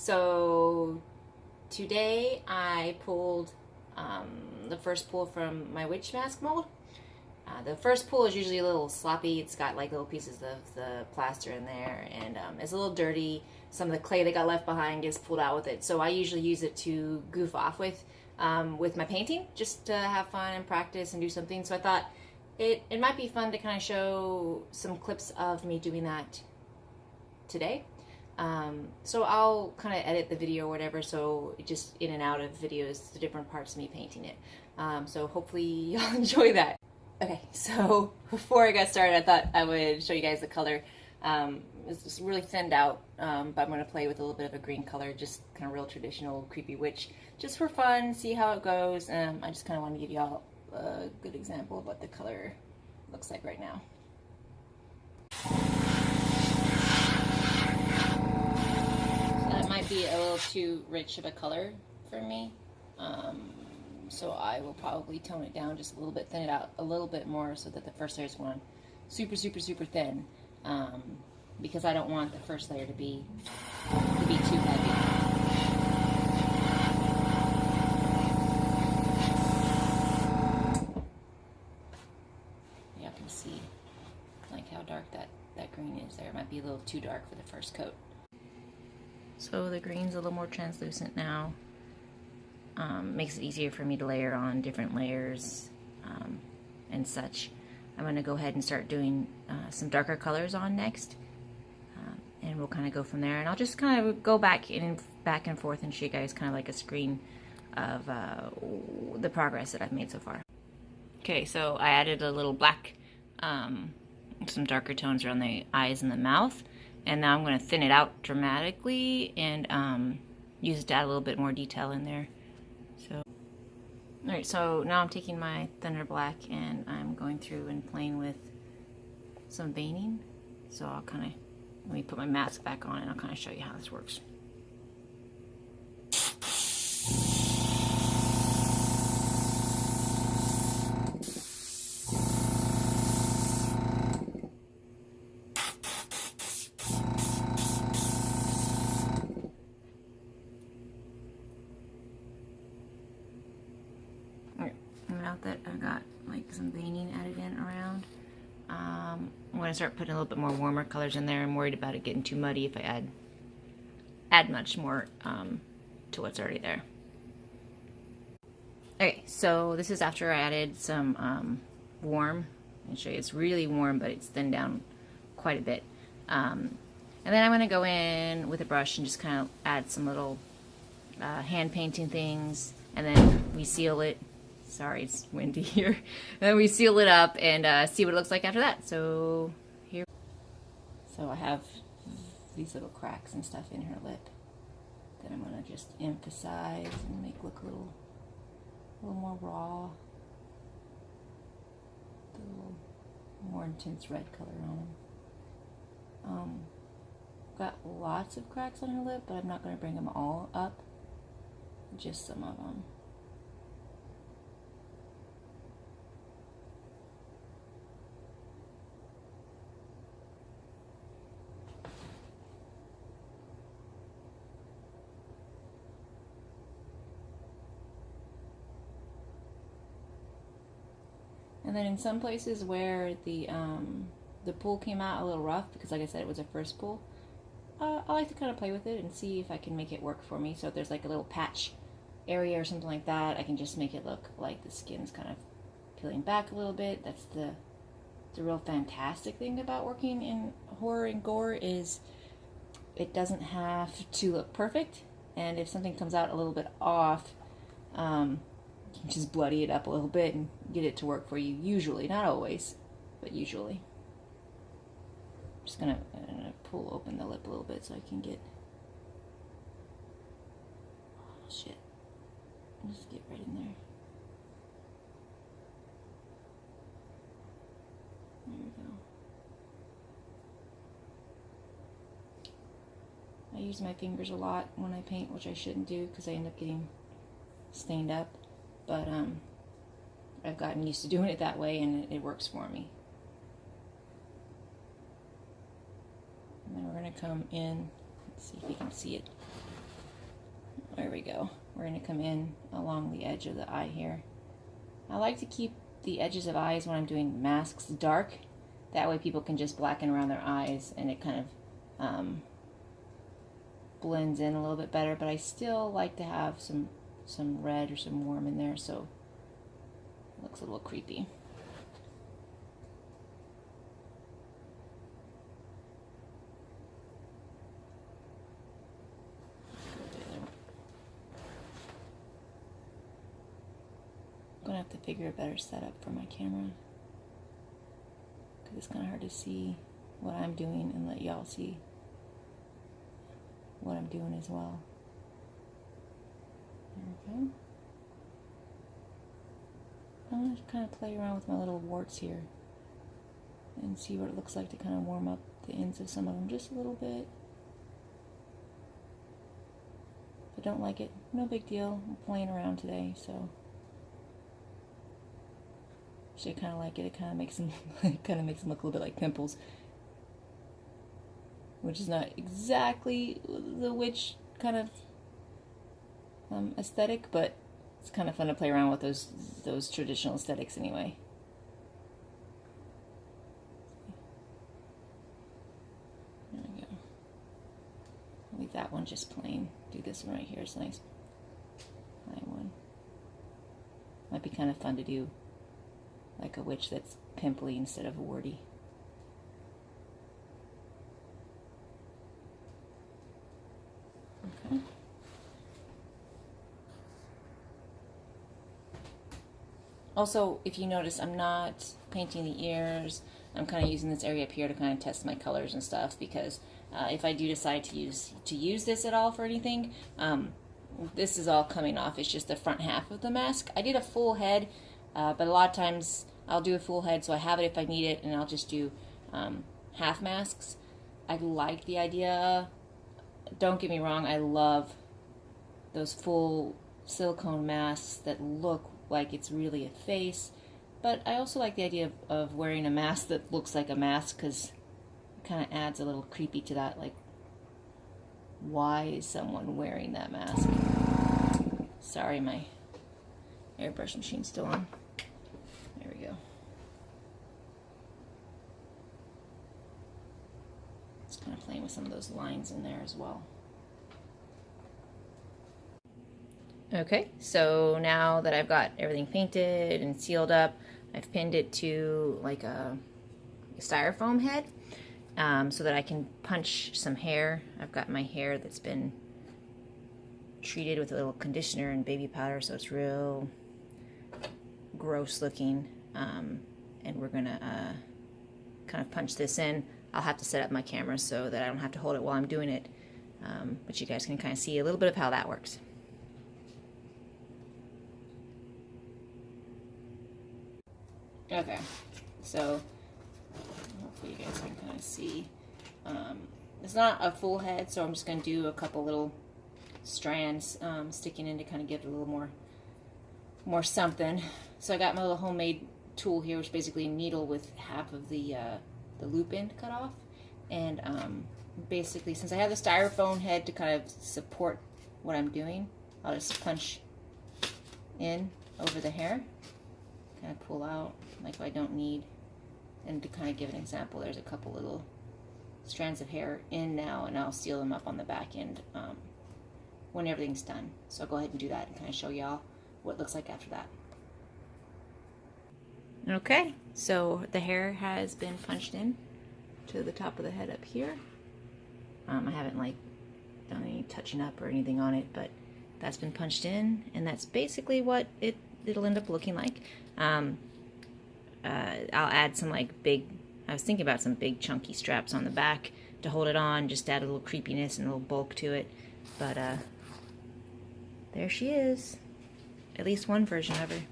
So today I pulled the first pull from my witch mask mold. The first pull is usually a little sloppy. It's got like little pieces of the plaster in there, and it's a little dirty. Some of the clay that got left behind gets pulled out with it. So I usually use it to goof off with my painting, just to have fun and practice and do something. So I thought it might be fun to kind of show some clips of me doing that today. So I'll kind of edit the video or whatever, so just in and out of videos, the different parts of me painting it. So hopefully y'all enjoy that. Okay, so before I got started, I thought I would show you guys the color. It's just really thinned out, but I'm going to play with a little bit of a green color, just kind of real traditional creepy witch, just for fun, see how it goes. I just kind of want to give y'all a good example of what the color looks like right now. Might be a little too rich of a color for me, so I will probably tone it down just a little bit, thin it out a little bit more, so that the first layer is going super thin, because I don't want the first layer to be too heavy. You can see like how dark that green is there. It might be a little too dark for the first coat. So the green's a little more translucent now. Makes it easier for me to layer on different layers and such. I'm going to go ahead and start doing some darker colors on next, and we'll kind of go from there. And I'll just kind of go back and forth and show you guys kind of like a screen of the progress that I've made so far. Okay, so I added a little black, some darker tones around the eyes and the mouth. And now I'm going to thin it out dramatically and use it to add a little bit more detail in there. So, alright, so now I'm taking my thinner black and I'm going through and playing with some veining. So I'll kind of, let me put my mask back on and I'll kind of show you how this works. Now that I've got like some veining added in around, I'm going to start putting a little bit more warmer colors in there. I'm worried about it getting too muddy if I add much more to what's already there. Okay, so this is after I added some warm. I'll show you it's really warm, but it's thinned down quite a bit. And then I'm going to go in with a brush and just kind of add some little hand painting things, and then we seal it. Sorry, it's windy here. And then we seal it up and see what it looks like after that. So here, so I have these little cracks and stuff in her lip that I'm gonna just emphasize and make look a little more raw. A little more intense red color on them. Got lots of cracks on her lip, but I'm not gonna bring them all up. Just some of them. And then in some places where the pull came out a little rough, because like I said, it was a first pull, I like to kind of play with it and see if I can make it work for me. So if there's like a little patch area or something like that, I can just make it look like the skin's kind of peeling back a little bit. That's the real fantastic thing about working in horror and gore, is it doesn't have to look perfect. And if something comes out a little bit off, just bloody it up a little bit and get it to work for you. Usually, not always, but usually. I'm just gonna pull open the lip a little bit so I can get. Oh shit! Just get right in there. There we go. I use my fingers a lot when I paint, which I shouldn't do because I end up getting stained up. But I've gotten used to doing it that way, and it works for me. And then we're going to come in, let's see if you can see it. There we go. We're going to come in along the edge of the eye here. I like to keep the edges of eyes when I'm doing masks dark. That way people can just blacken around their eyes and it kind of blends in a little bit better, but I still like to have some red or some warm in there so it looks a little creepy. I'm gonna have to figure a better setup for my camera because it's kind of hard to see what I'm doing and let y'all see what I'm doing as well. There we go. I'm going to kind of play around with my little warts here and see what it looks like to kind of warm up the ends of some of them just a little bit. If I don't like it, no big deal. I'm playing around today, so actually I kind of like it. It kind of makes them look a little bit like pimples, which is not exactly the witch kind of aesthetic, but it's kind of fun to play around with those traditional aesthetics anyway. There we go. I'll leave that one just plain. Do this one right here. It's a nice plain one. Might be kind of fun to do like a witch that's pimply instead of warty. Okay. Also, if you notice, I'm not painting the ears. I'm kind of using this area up here to kind of test my colors and stuff because if I do decide to use this at all for anything, this is all coming off. It's just the front half of the mask. I did a full head, but a lot of times I'll do a full head so I have it if I need it, and I'll just do half masks. I like the idea. Don't get me wrong, I love those full silicone masks that look like it's really a face, but I also like the idea of wearing a mask that looks like a mask because it kind of adds a little creepy to that, like, why is someone wearing that mask? Sorry, my airbrush machine's still on. There we go. Just kind of playing with some of those lines in there as well. Okay, so now that I've got everything painted and sealed up, I've pinned it to like a styrofoam head so that I can punch some hair. I've got my hair that's been treated with a little conditioner and baby powder, so it's real gross looking. And we're gonna kind of punch this in. I'll have to set up my camera so that I don't have to hold it while I'm doing it, but you guys can kind of see a little bit of how that works. Okay, so hopefully you guys can kind of see. It's not a full head, so I'm just going to do a couple little strands sticking in to kind of give it a little more something. So I got my little homemade tool here, which is basically a needle with half of the loop end cut off. And basically, since I have the styrofoam head to kind of support what I'm doing, I'll just punch in over the hair. Kind of pull out like I don't need, and to kind of give an example, there's a couple little strands of hair in now, and I'll seal them up on the back end when everything's done. So I'll go ahead and do that and kind of show y'all what it looks like after that. Okay, so the hair has been punched in to the top of the head up here. I haven't like done any touching up or anything on it, but that's been punched in, and that's basically what it'll end up looking like. I'll add some like big, I was thinking about some big chunky straps on the back to hold it on, just add a little creepiness and a little bulk to it. But there she is, at least one version of her.